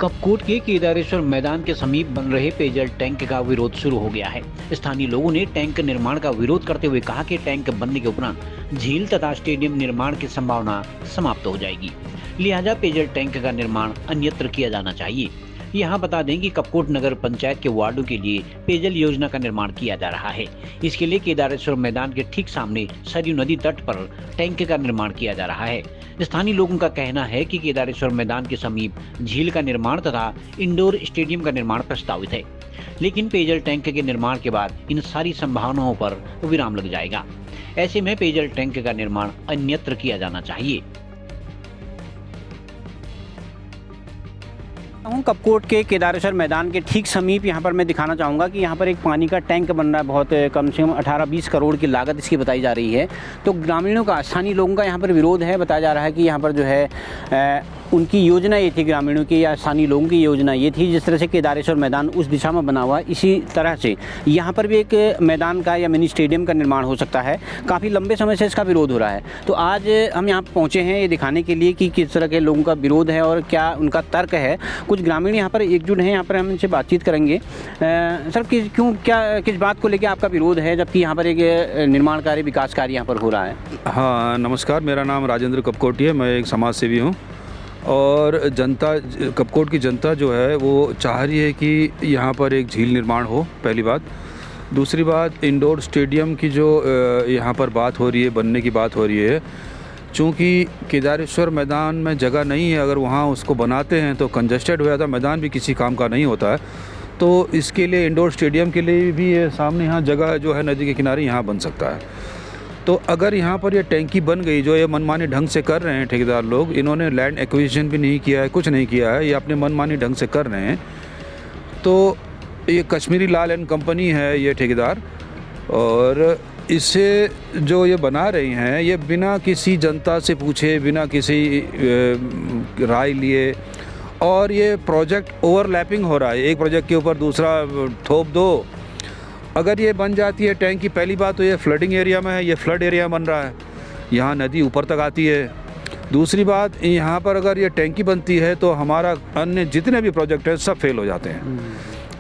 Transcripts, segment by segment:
कपकोट के केदारेश्वर मैदान के समीप बन रहे पेयजल टैंक का विरोध शुरू हो गया है। स्थानीय लोगों ने टैंक निर्माण का विरोध करते हुए कहा कि टैंक बनने के उपरांत झील तथा स्टेडियम निर्माण की संभावना समाप्त हो जाएगी, लिहाजा पेयजल टैंक का निर्माण अन्यत्र किया जाना चाहिए। यहाँ बता दें कि कपकोट नगर पंचायत के वार्डों के लिए पेयजल योजना का निर्माण किया जा रहा है। इसके लिए केदारेश्वर मैदान के ठीक सामने सरयू नदी तट पर टैंक का निर्माण किया जा रहा है। स्थानीय लोगों का कहना है कि केदारेश्वर मैदान के समीप झील का निर्माण तथा इंडोर स्टेडियम का निर्माण प्रस्तावित है, लेकिन पेयजल टैंक के निर्माण के बाद इन सारी संभावनाओं पर विराम लग जाएगा। ऐसे में पेयजल टैंक का निर्माण अन्यत्र किया जाना चाहिए। कपकोट के केदारेश्वर मैदान के ठीक समीप यहाँ पर मैं दिखाना चाहूँगा कि यहाँ पर एक पानी का टैंक बन रहा है। बहुत कम से कम 18-20 करोड़ की लागत इसकी बताई जा रही है। तो ग्रामीणों का, स्थानीय लोगों का यहाँ पर विरोध है। बताया जा रहा है कि यहाँ पर जो है उनकी योजना ये थी, ग्रामीणों की या स्थानीय लोगों की योजना ये थी, जिस तरह से केदारेश्वर मैदान उस दिशा में बना हुआ है, इसी तरह से यहाँ पर भी एक मैदान का या मिनी स्टेडियम का निर्माण हो सकता है। काफ़ी लंबे समय से इसका विरोध हो रहा है। तो आज हम यहाँ पहुँचे हैं ये दिखाने के लिए कि किस तरह के लोगों का विरोध है और क्या उनका तर्क है। कुछ ग्रामीण यहाँ पर एकजुट हैं, यहाँ पर हम इनसे बातचीत करेंगे। सर, किस बात को लेकर आपका विरोध है, जबकि यहाँ पर एक निर्माण कार्य, विकास कार्य यहाँ पर हो रहा है? हाँ, नमस्कार, मेरा नाम राजेंद्र कपकोटी है। मैं एक समाज सेवी हूँ और जनता, कपकोट की जनता जो है वो चाह रही है कि यहाँ पर एक झील निर्माण हो, पहली बात। दूसरी बात, इंडोर स्टेडियम की जो यहाँ पर बात हो रही है, बनने की बात हो रही है, चूँकि केदारेश्वर मैदान में जगह नहीं है। अगर वहाँ उसको बनाते हैं तो कंजस्टेड हो जाता है, मैदान भी किसी काम का नहीं होता है। तो इसके लिए इंडोर स्टेडियम के लिए भी ये सामने यहाँ जगह जो है नदी के किनारे यहाँ बन सकता है। तो अगर यहाँ पर ये टैंकी बन गई, जो ये मनमानी ढंग से कर रहे हैं ठेकेदार लोग, इन्होंने लैंड एक्विजिशन भी नहीं किया है, कुछ नहीं किया है, ये अपने मनमानी ढंग से कर रहे हैं। तो ये कश्मीरी लाल एंड कंपनी है ये ठेकेदार, और इससे जो ये बना रही हैं ये बिना किसी जनता से पूछे, बिना किसी राय लिए, और ये प्रोजेक्ट ओवरलैपिंग हो रहा है। एक प्रोजेक्ट के ऊपर दूसरा थोप दो। अगर ये बन जाती है टैंक की, पहली बात तो ये फ्लडिंग एरिया में है, ये फ्लड एरिया बन रहा है, यहाँ नदी ऊपर तक आती है। दूसरी बात, यहाँ पर अगर ये टैंकी बनती है तो हमारा अन्य जितने भी प्रोजेक्ट हैं सब फेल हो जाते हैं।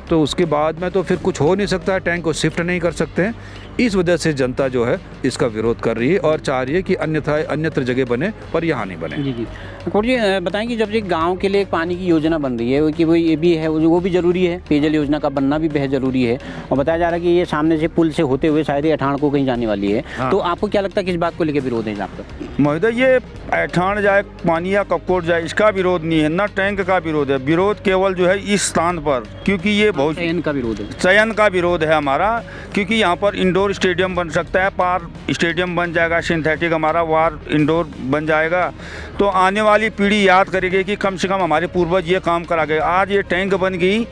तो उसके बाद में तो फिर कुछ हो नहीं सकता है, टैंक को शिफ्ट नहीं कर सकते हैं। इस वजह से जनता जो है इसका विरोध कर रही है और चाह रही है कि अन्यत्र जगह बने, पर यहाँ नहीं बने। जी। कोट जी, बताएं कि जब ये गांव के लिए एक पानी की योजना बन रही है कि वो ये भी है, वो भी ज़रूरी है, पेयजल योजना का बनना भी बेहद ज़रूरी है, और बताया जा रहा है कि ये सामने से पुल से होते हुए शायद ये अठाण को कहीं जाने वाली है। हाँ। तो आपको क्या लगता है किस बात को लेकर विरोध है आपका? महोदय, ये अठाण जाए, पानिया कपकोट जाए, इसका विरोध नहीं है, ना टैंक का विरोध है। विरोध केवल जो है इस स्थान पर, क्योंकि ये बहुत चयन का विरोध है, चयन का विरोध है हमारा, क्योंकि यहाँ पर इंडोर स्टेडियम बन सकता है, पार स्टेडियम बन जाएगा, सिंथेटिक हमारा वार इंडोर बन जाएगा। तो आने वाली पीढ़ी याद करेगी कि कम से कम हमारे पूर्वज ये काम करा गए। आज ये टैंक बन गई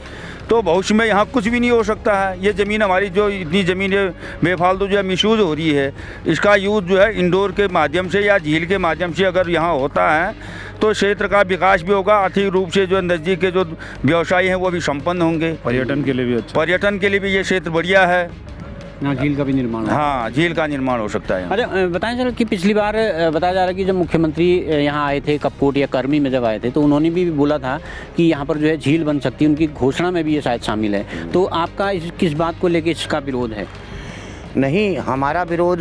तो भविष्य में यहाँ कुछ भी नहीं हो सकता है। ये ज़मीन हमारी, जो इतनी ज़मीन बेफालतू जो है मिसयूज़ हो रही है, इसका यूज़ जो है इंडोर के माध्यम से या झील के माध्यम से अगर यहाँ होता है तो क्षेत्र का विकास भी होगा। आर्थिक रूप से जो नज़दीक के जो व्यवसायी हैं वो भी संपन्न होंगे। पर्यटन के लिए भी अच्छा, पर्यटन के लिए भी ये क्षेत्र बढ़िया है। झील का भी निर्माण, हाँ, झील का निर्माण हो सकता है। अच्छा, बताएं सर कि पिछली बार बताया जा रहा है कि जब मुख्यमंत्री यहाँ आए थे, कपकोट या कर्मी में जब आए थे, तो उन्होंने भी बोला था कि यहाँ पर जो है झील बन सकती है, उनकी घोषणा में भी ये शायद शामिल है। तो आपका किस बात को लेकर इसका विरोध है? नहीं, हमारा विरोध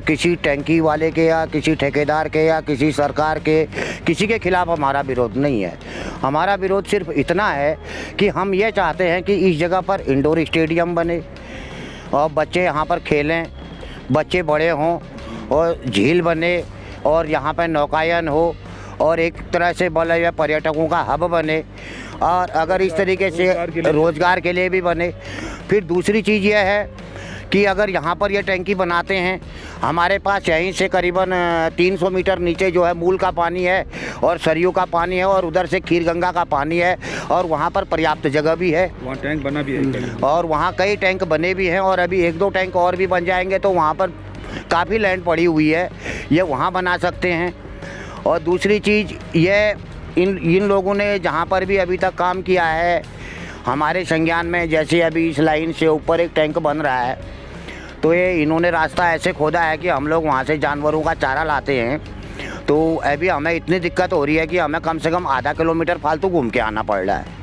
किसी टैंकी वाले के या किसी ठेकेदार के या किसी सरकार के, किसी के खिलाफ हमारा विरोध नहीं है। हमारा विरोध सिर्फ इतना है कि हम ये चाहते हैं कि इस जगह पर इंडोर स्टेडियम बने और बच्चे यहाँ पर खेलें, बच्चे बड़े हों, और झील बने और यहाँ पर नौकायन हो, और एक तरह से बोला जाए पर्यटकों का हब बने, और अगर इस तरीके से रोज़गार के लिए भी बने। फिर दूसरी चीज़ यह है कि अगर यहाँ पर ये टैंकी बनाते हैं, हमारे पास यहीं से करीबन 300 मीटर नीचे जो है मूल का पानी है और सरयू का पानी है, और उधर से खीरगंगा का पानी है, और वहाँ पर पर्याप्त जगह भी है, वहाँ टैंक बना भी है, और वहाँ कई टैंक बने भी हैं, और अभी 1-2 टैंक और भी बन जाएंगे तो वहाँ पर काफ़ी लैंड पड़ी हुई है, ये वहाँ बना सकते हैं। और दूसरी चीज़ ये, इन लोगों ने जहाँ पर भी अभी तक काम किया है हमारे संज्ञान में, जैसे अभी इस लाइन से ऊपर एक टैंक बन रहा है, तो ये इन्होंने रास्ता ऐसे खोदा है कि हम लोग वहाँ से जानवरों का चारा लाते हैं, तो तो अभी हमें इतनी दिक्कत हो रही है कि हमें कम से कम आधा किलोमीटर फालतू घूम के आना पड़ रहा है।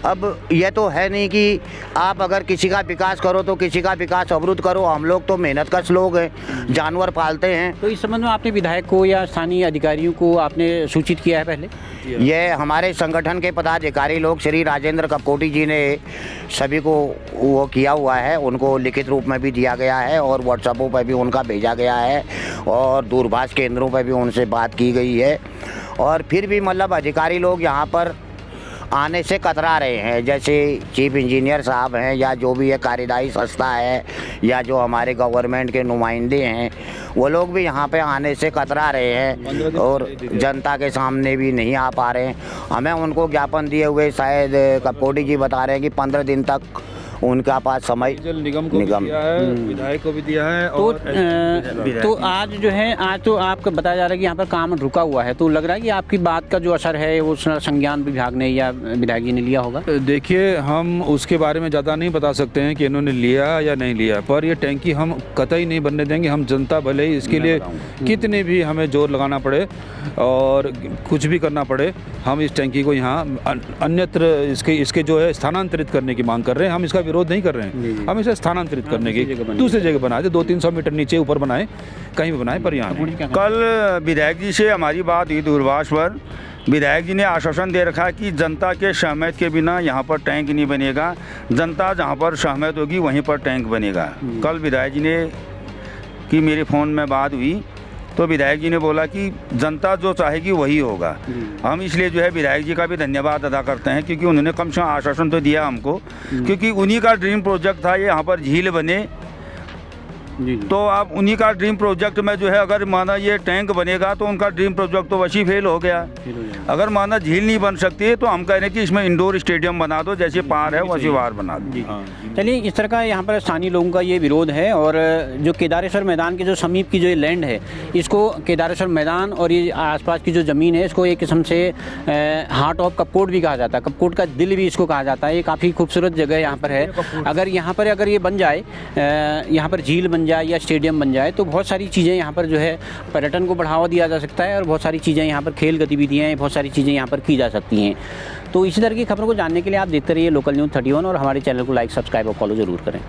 अब यह तो है नहीं कि आप अगर किसी का विकास करो तो किसी का विकास अवरुद्ध करो। हम लोग तो मेहनतकश लोग हैं, जानवर पालते हैं। तो इस संबंध में आपने विधायक को या स्थानीय अधिकारियों को आपने सूचित किया है पहले? यह हमारे संगठन के पदाधिकारी लोग श्री राजेंद्र कपकोटी जी ने सभी को वो किया हुआ है, उनको लिखित रूप में भी दिया गया है और व्हाट्सएपों पर भी उनका भेजा गया है और दूरभाष केंद्रों पर भी उनसे बात की गई है। और फिर भी मतलब अधिकारी लोग यहाँ पर आने से कतरा रहे हैं। जैसे चीफ इंजीनियर साहब हैं या जो भी है कार्यदायी संस्था है या जो हमारे गवर्नमेंट के नुमाइंदे हैं, वो लोग भी यहाँ पे आने से कतरा रहे हैं और जनता के सामने भी नहीं आ पा रहे हैं। हमें उनको ज्ञापन दिए हुए शायद कपकोटी जी बता रहे हैं कि 15 दिन तक उनका पास समय जल निगम को भी दिया है, विधायक को भी दिया है। और तो आज जो है, आज तो आपको बताया जा रहा है कि यहाँ पर काम रुका हुआ है, तो लग रहा है कि आपकी बात का जो असर है वो संज्ञान विभाग ने या विधायक जी ने लिया होगा। देखिए, हम उसके बारे में ज़्यादा नहीं बता सकते हैं कि इन्होंने लिया या नहीं लिया, पर ये टैंकी हम कतई नहीं बनने देंगे। हम जनता भले ही इसके लिए कितने भी हमें जोर लगाना पड़े और कुछ भी करना पड़े, हम इस टैंकी को यहाँ अन्यत्र इसके जो है स्थानांतरित करने की मांग कर रहे हैं। हम इसका विरोध नहीं कर रहे हैं, हम इसे स्थानांतरित करने की दूसरी जगह बनाए, 200-300 मीटर नीचे ऊपर बनाए, कहीं भी बनाए, पर यहाँ नहीं। कल विधायक जी से हमारी बात हुई दूरभाष पर। विधायक जी ने आश्वासन दे रखा है कि जनता के सहमति के बिना यहाँ पर टैंक नहीं बनेगा, जनता जहाँ पर सहमत होगी वहीं पर टैंक बनेगा। कल विधायक जी ने कि मेरे फ़ोन में बात हुई तो विधायक जी ने बोला कि जनता जो चाहेगी वही होगा। हम इसलिए जो है विधायक जी का भी धन्यवाद अदा करते हैं, क्योंकि उन्होंने कम से कम आश्वासन तो दिया हमको, क्योंकि उन्हीं का ड्रीम प्रोजेक्ट था ये यहाँ पर झील बने। तो आप उन्हीं का ड्रीम प्रोजेक्ट में जो है अगर माना ये टैंक बनेगा तो उनका ड्रीम प्रोजेक्ट तो वैसे फेल हो गया। अगर माना झील नहीं बन सकती है तो हम कह रहे हैं कि इसमें इंडोर स्टेडियम बना दो, जैसे पार है वैसे वार बना दो। चलिए, इस तरह का यहाँ पर स्थानीय लोगों का ये विरोध है। और जो केदारेश्वर मैदान के जो समीप की जो लैंड है, इसको केदारेश्वर मैदान और ये आसपास की जो ज़मीन है, इसको एक किस्म से हार्ट ऑफ कपकोट भी कहा जाता है, कपकोट का दिल भी इसको कहा जाता है। ये काफ़ी खूबसूरत जगह यहाँ पर है। अगर यहाँ पर ये बन जाए, यहाँ पर झील बन जाए या स्टेडियम बन जाए, तो बहुत सारी चीज़ें यहाँ पर जो है पर्यटन को बढ़ावा दिया जा सकता है और बहुत सारी चीज़ें यहाँ पर खेल गतिविधियाँ, बहुत सारी चीज़ें यहाँ पर की जा सकती हैं। तो इसी तरह की खबरों को जानने के लिए आप देखते रहिए लोकल न्यूज़ 31 और हमारे चैनल को लाइक, सब्सक्राइब और फॉलो ज़रूर करें।